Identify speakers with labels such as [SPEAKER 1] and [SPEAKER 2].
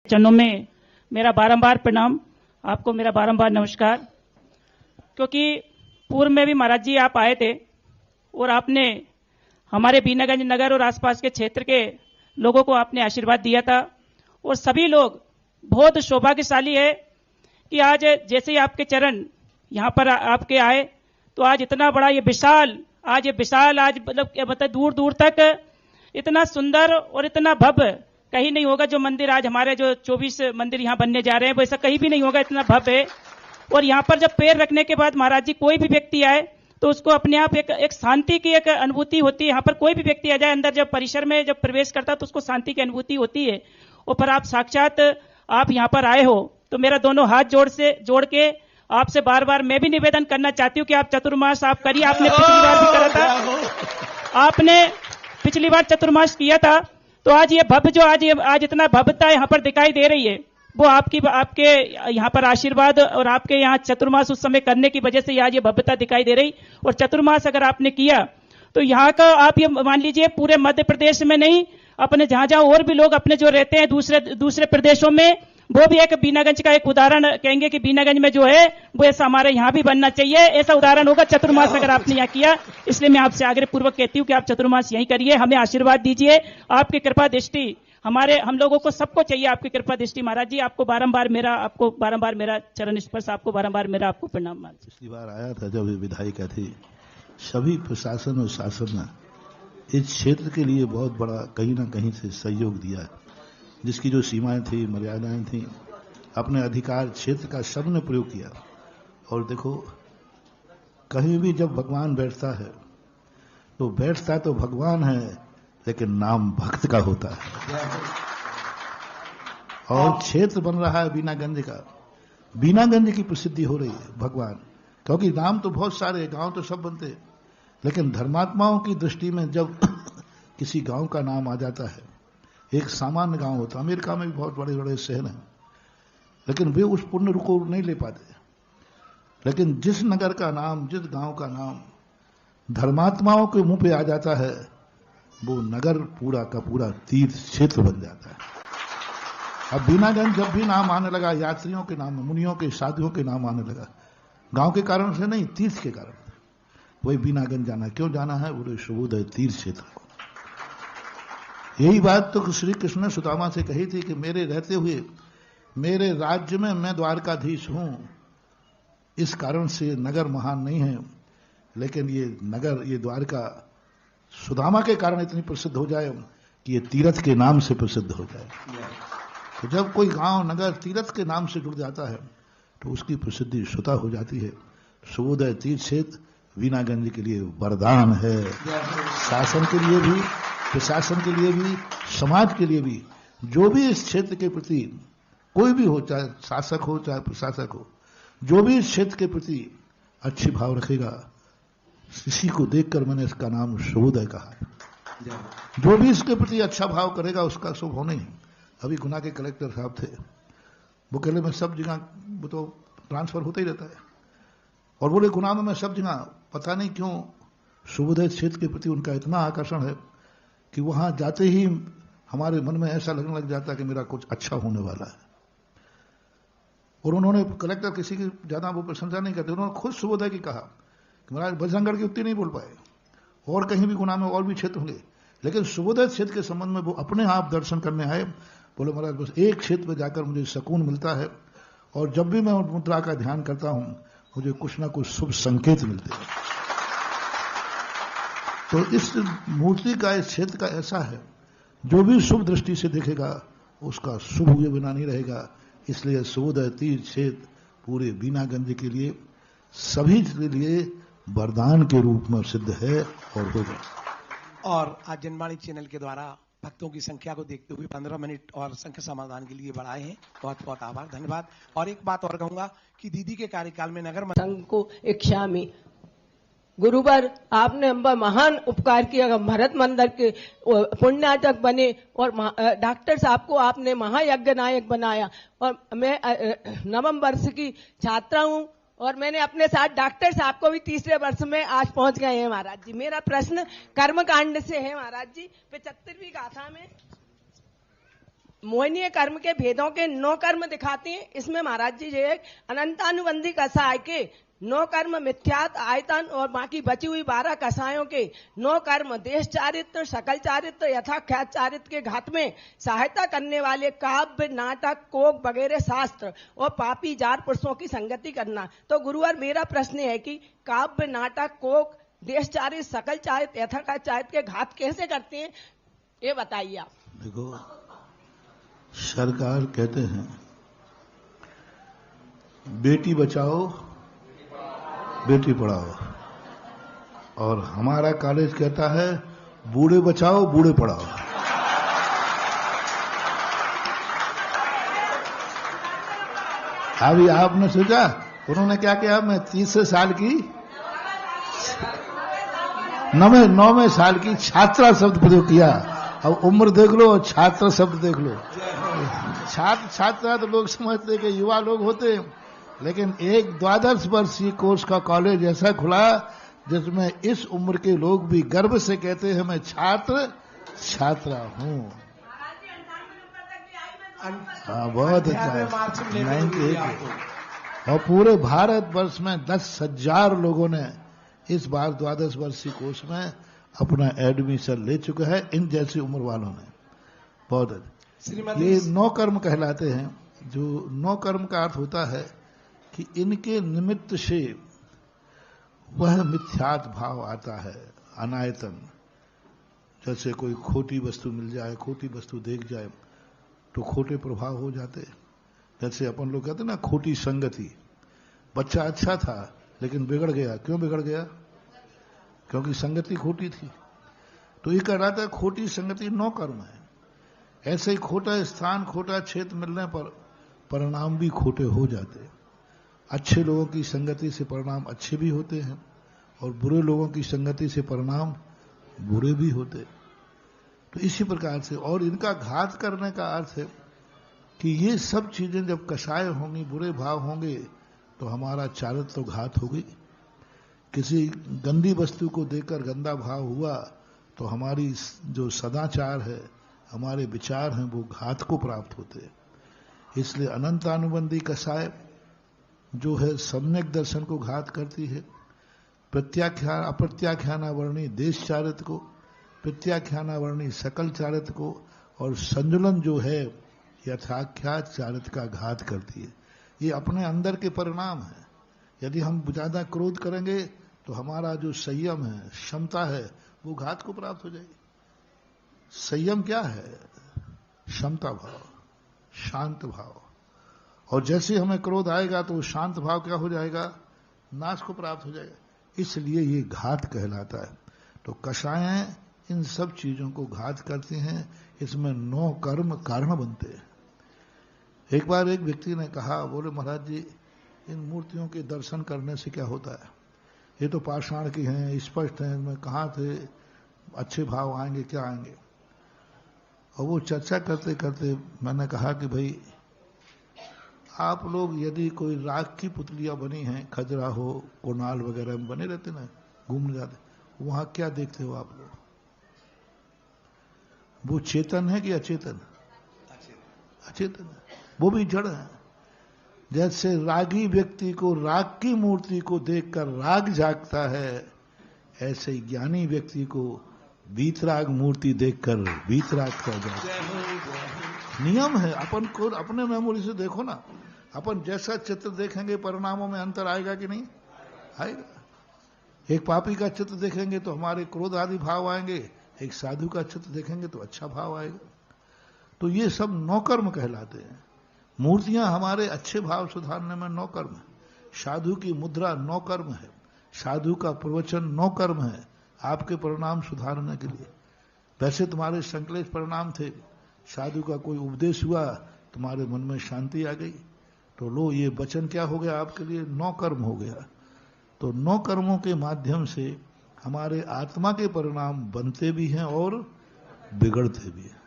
[SPEAKER 1] चरणों में मेरा बारंबार प्रणाम, आपको मेरा बारंबार नमस्कार। क्योंकि पूर्व में भी महाराज जी आप आए थे और आपने हमारे बीनागंज नगर और आसपास के क्षेत्र के लोगों को आपने आशीर्वाद दिया था और सभी लोग बहुत सौभाग्यशाली है कि आज जैसे ही आपके चरण यहाँ पर आपके आए तो आज इतना बड़ा ये विशाल आज मतलब दूर दूर तक इतना सुंदर और इतना भव्य कहीं नहीं होगा। जो मंदिर आज हमारे जो 24 मंदिर यहाँ बनने जा रहे हैं वैसा कहीं भी नहीं होगा, इतना भव्य है। और यहाँ पर जब पैर रखने के बाद महाराज जी कोई भी व्यक्ति आए तो उसको अपने आप एक शांति की एक अनुभूति होती है। यहाँ पर कोई भी व्यक्ति आ जाए अंदर जब परिसर में जब प्रवेश करता है तो उसको शांति की अनुभूति होती है। और पर आप साक्षात आप यहाँ पर आए हो तो मेरा दोनों हाथ जोड़ के आपसे बार बार मैं भी निवेदन करना चाहती हूँ कि आप चतुर्मास आप करिए। आपने पिछली बार भी करा था, आपने पिछली बार चतुर्मास किया था, तो आज ये भव्य जो आज इतना भव्यता यहाँ पर दिखाई दे रही है वो आपके यहाँ पर आशीर्वाद और आपके यहाँ चतुर्मास उस समय करने की वजह से आज ये भव्यता दिखाई दे रही। और चतुर्मास अगर आपने किया तो यहाँ का आप ये मान लीजिए पूरे मध्य प्रदेश में नहीं, अपने जहां जहां और भी लोग अपने जो रहते हैं दूसरे प्रदेशों में, वो भी एक बीनागंज का एक उदाहरण कहेंगे कि बीनागंज में जो है वो ऐसा हमारे यहाँ भी बनना चाहिए। ऐसा उदाहरण होगा चतुर्मास अगर आपने यहाँ किया। इसलिए मैं आपसे आग्रह पूर्वक कहती हूँ कि आप चतुर्मास यहीं करिए, हमें आशीर्वाद दीजिए। आपकी कृपा दृष्टि हम लोगों को सबको चाहिए, आपकी कृपा दृष्टि। महाराज जी आपको बारंबार मेरा चरण स्पर्श, आपको बारंबार मेरा आपको प्रणाम।
[SPEAKER 2] पिछली बार आया था जब विधायिका थी, सभी प्रशासन और शासन ने इस क्षेत्र के लिए बहुत बड़ा कहीं ना कहीं से सहयोग दिया है। जिसकी जो सीमाएं थी, मर्यादाएं थी, अपने अधिकार क्षेत्र का सबने प्रयोग किया। और देखो, कहीं भी जब भगवान बैठता है तो भगवान है, लेकिन नाम भक्त का होता है। और क्षेत्र बन रहा है बीनागंज का, बीनागंज की प्रसिद्धि हो रही है भगवान, क्योंकि नाम तो बहुत सारे, गांव तो सब बनते, लेकिन धर्मात्माओं की दृष्टि में जब किसी गांव का नाम आ जाता है, एक सामान्य गांव होता, अमेरिका में भी बहुत बड़े बड़े शहर हैं, लेकिन वे उस पुण्य को नहीं ले पाते। लेकिन जिस नगर का नाम, जिस गांव का नाम धर्मात्माओं के मुंह पे आ जाता है, वो नगर पूरा का पूरा तीर्थ क्षेत्र बन जाता है। अब बीनागंज जब भी नाम आने लगा, यात्रियों के नाम, मुनियों के, साधुओं के नाम आने लगा, गांव के कारण से नहीं, तीर्थ के कारण। वही बीनागंज जाना, क्यों जाना है? बोले शुभोदय तीर्थ क्षेत्र को। यही बात तो श्री कृष्ण ने सुदामा से कही थी कि मेरे रहते हुए मेरे राज्य में मैं द्वारकाधीश हूं, इस कारण से नगर महान नहीं है, लेकिन ये नगर, ये द्वारका सुदामा के कारण इतनी प्रसिद्ध हो जाए कि ये तीर्थ के नाम से प्रसिद्ध हो जाए। तो जब कोई गांव, नगर तीर्थ के नाम से जुड़ जाता है तो उसकी प्रसिद्धि स्वतः हो जाती है। शुभोदय तीर्थ क्षेत्र बीनागंज के लिए वरदान है, शासन के लिए भी, प्रशासन के लिए भी, समाज के लिए भी। जो भी इस क्षेत्र के प्रति, कोई भी हो, चाहे शासक हो चाहे प्रशासक हो, जो भी इस क्षेत्र के प्रति अच्छी भाव रखेगा, इसी को देखकर मैंने इसका नाम शुभोदय कहा है। जो भी इसके प्रति अच्छा भाव करेगा उसका शुभ होना ही। अभी गुना के कलेक्टर साहब थे, वो कहले मैं सब जगह, वो तो ट्रांसफर होता ही रहता है, और बोले गुना में मैं सब जगह, पता नहीं क्यों शुभोदय क्षेत्र के प्रति उनका इतना आकर्षण है कि वहां जाते ही हमारे मन में ऐसा लगने लग जाता है कि मेरा कुछ अच्छा होने वाला है। और उन्होंने, कलेक्टर किसी की ज्यादा वो प्रशंसा नहीं करते, उन्होंने खुद शुभोदय की कहा कि महाराज बजरंगगढ़ की उतनी नहीं बोल पाए, और कहीं भी गुना में और भी क्षेत्र होंगे, लेकिन शुभोदय क्षेत्र के संबंध में वो अपने आप दर्शन करने आए। बोले महाराज बस एक क्षेत्र में जाकर मुझे सुकून मिलता है, और जब भी मैं मुद्रा का ध्यान करता हूं मुझे कुछ ना कुछ शुभ संकेत मिलते हैं। तो इस मूर्ति का, इस क्षेत्र का ऐसा है, जो भी शुभ दृष्टि से देखेगा उसका शुभ हुए बिना नहीं रहेगा। इसलिए शुभोदय तीर्थ क्षेत्र पूरे बीनागंज के लिए, सभी के लिए वरदान के रूप में सिद्ध है और होगा।
[SPEAKER 3] और आज जनवाणी चैनल के द्वारा भक्तों की संख्या को देखते हुए 15 मिनट और संख्या समाधान के लिए बढ़ाए हैं, बहुत बहुत आभार, धन्यवाद। और एक बात और कहूंगा कि दीदी के कार्यकाल में नगर
[SPEAKER 4] संघ को इच्छामी गुरुवर आपने हम पर महान उपकार किया, भरत मंदिर के पुण्याचक बने, और डॉक्टर साहब को आपने महायज्ञ नायक बनाया। और मैं नवम वर्ष की छात्रा हूं, और मैंने अपने साथ डॉक्टर साहब को भी तीसरे वर्ष में आज पहुंच गए हैं महाराज जी। मेरा प्रश्न कर्मकांड से है महाराज जी। 75वीं गाथा में मोहनीय कर्म के भेदों के 9 कर्म दिखाती हैं। इसमें महाराज जी ये अनंतानुबंधी कसाय के 9 कर्म मिथ्यात आयतन और बाकी बची हुई 12 कसायों के 9 कर्म देश चारित्र, सकल चारित्र, यथाख्यात चारित्र के घात में सहायता करने वाले काव्य, नाटक, कोक वगैरह शास्त्र और पापी जार पुरुषों की संगति करना। तो गुरुवर मेरा प्रश्न है कि काव्य, नाटक, कोक, देश चारित्र, सकल चारित्र, यथाख्यात चारित्र के घात कैसे करते हैं, ये बताइए आप।
[SPEAKER 2] देखो, सरकार कहते हैं बेटी बचाओ बेटी पढ़ाओ, और हमारा कॉलेज कहता है बूढ़े बचाओ बूढ़े पढ़ाओ। अभी आपने सोचा उन्होंने क्या किया, मैं 30 साल की 9वें साल की छात्रा शब्द प्रयोग किया। अब उम्र देख लो और छात्र शब्द देख लो। छात्रा तो लोग समझते कि युवा लोग होते, लेकिन एक 12 वर्षीय कोर्स का कॉलेज ऐसा खुला जिसमें इस उम्र के लोग भी गर्व से कहते हैं मैं छात्रा हूं। हाँ, बहुत अच्छा है। 98 और पूरे भारत वर्ष में 10,000 लोगों ने इस बार 12 वर्षीय कोर्स में अपना एडमिशन ले चुका है, इन जैसी उम्र वालों ने। बहुत अच्छा। ये 9 कर्म कहलाते हैं। जो 9 कर्म का अर्थ होता है कि इनके निमित्त से वह मिथ्यात भाव आता है, अनायतन। जैसे कोई खोटी वस्तु मिल जाए, खोटी वस्तु देख जाए तो खोटे प्रभाव हो जाते। जैसे अपन लोग कहते हैं ना, खोटी संगति। बच्चा अच्छा था लेकिन बिगड़ गया। क्यों बिगड़ गया? क्योंकि संगति खोटी थी। तो ये कह रहा था खोटी संगति 9 कर्म है। ऐसे ही खोटा स्थान, खोटा क्षेत्र मिलने पर परिणाम भी खोटे हो जाते। अच्छे लोगों की संगति से परिणाम अच्छे भी होते हैं और बुरे लोगों की संगति से परिणाम बुरे भी होते। तो इसी प्रकार से, और इनका घात करने का अर्थ है कि ये सब चीजें जब कषाय होंगी, बुरे भाव होंगे, तो हमारा चारित्र तो घात होगी। किसी गंदी वस्तु को देखकर गंदा भाव हुआ तो हमारी जो सदाचार है, हमारे विचार हैं, वो घात को प्राप्त होते हैं। इसलिए अनंतानुबंधी कषाय जो है सम्यक दर्शन को घात करती है। अप्रत्याख्यानावर्णी देश चारित्र को, प्रत्याख्यानावर्णी सकल चारित्र को, और संजुलन जो है यथाख्यात चारित्र का घात करती है। ये अपने अंदर के परिणाम है। यदि हम ज्यादा क्रोध करेंगे तो हमारा जो संयम है, क्षमता है, वो घात को प्राप्त हो जाएगी। संयम क्या है? क्षमता भाव, शांत भाव। और जैसे हमें क्रोध आएगा तो शांत भाव क्या हो जाएगा? नाश को प्राप्त हो जाएगा। इसलिए ये घात कहलाता है। तो कषायें इन सब चीजों को घात करती हैं। इसमें 9 कर्म कारण बनते हैं। एक बार एक व्यक्ति ने कहा, बोले महाराज जी, इन मूर्तियों के दर्शन करने से क्या होता है? ये तो पाषाण की हैं, स्पष्ट हैं, इनमें कहाँ थे अच्छे भाव आएंगे, क्या आएंगे? और वो चर्चा करते करते मैंने कहा कि भाई, आप लोग यदि कोई राख की पुतलियां बनी हैं, खजुराहो, कोनाल वगैरह में बने रहते ना, घूमने जाते, वहां क्या देखते हो आप लोग? वो चेतन है कि अचेतन? अचेतन है। वो भी जड़ है। जैसे रागी व्यक्ति को राग की मूर्ति को देखकर राग जागता है, ऐसे ज्ञानी व्यक्ति को वीतराग मूर्ति देखकर वीतराग का जागता है। नियम है। अपन को अपने मेमोरी से देखो ना, अपन जैसा चित्र देखेंगे परिणामों में अंतर आएगा कि नहीं आएगा? एक पापी का चित्र देखेंगे तो हमारे क्रोध आदि भाव आएंगे, एक साधु का चित्र देखेंगे तो अच्छा भाव आएगा। तो ये सब 9 कर्म कहलाते हैं। मूर्तियां हमारे अच्छे भाव सुधारने में 9 कर्म है। साधु की मुद्रा 9 कर्म है। साधु का प्रवचन 9 कर्म है, आपके परिणाम सुधारने के लिए। वैसे तुम्हारे संकलेश परिणाम थे, साधु का कोई उपदेश हुआ, तुम्हारे मन में शांति आ गई, तो लो ये वचन क्या हो गया आपके लिए? 9 कर्म हो गया। तो 9 कर्मों के माध्यम से हमारे आत्मा के परिणाम बनते भी हैं और बिगड़ते भी हैं।